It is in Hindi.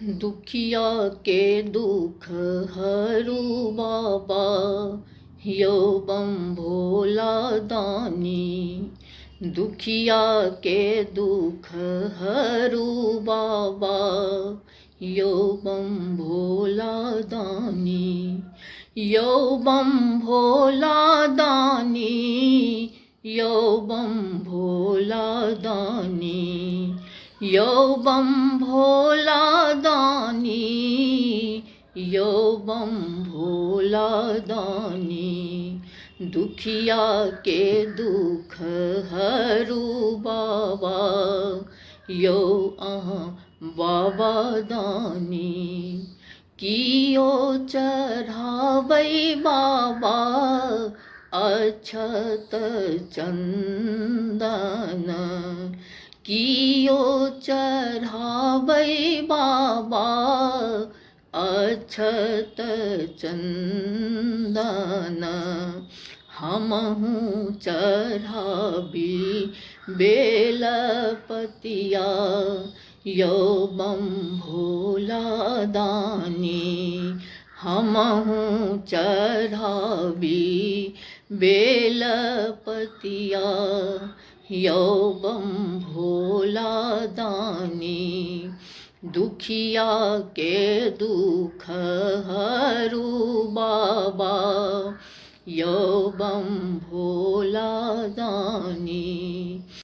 दुखिया के दुख हरू बाबा, यो बम भोला दानी। दुखिया के दुख हरू बाबा, यो बम भोला दानी। यो बम भोला दानी, यो बम भोला दानी। यो बम भोला दानी, यो बम भोला दानी। दुखिया के दुख हरू बाबा, यो बाबा दानी। कियो चढ़ावै बाबा, अक्षत चंदन। कियो चढ़ावै बाबा, अक्षत चंदन। हमहु चढ़ाबी बेलपतिया, यो बम भोला दानी। हमहु चढ़ाबी बेलपतिया, यो बम भोला दानी। दुखिया के दुख हरू बाबा, यो बम भोला दानी।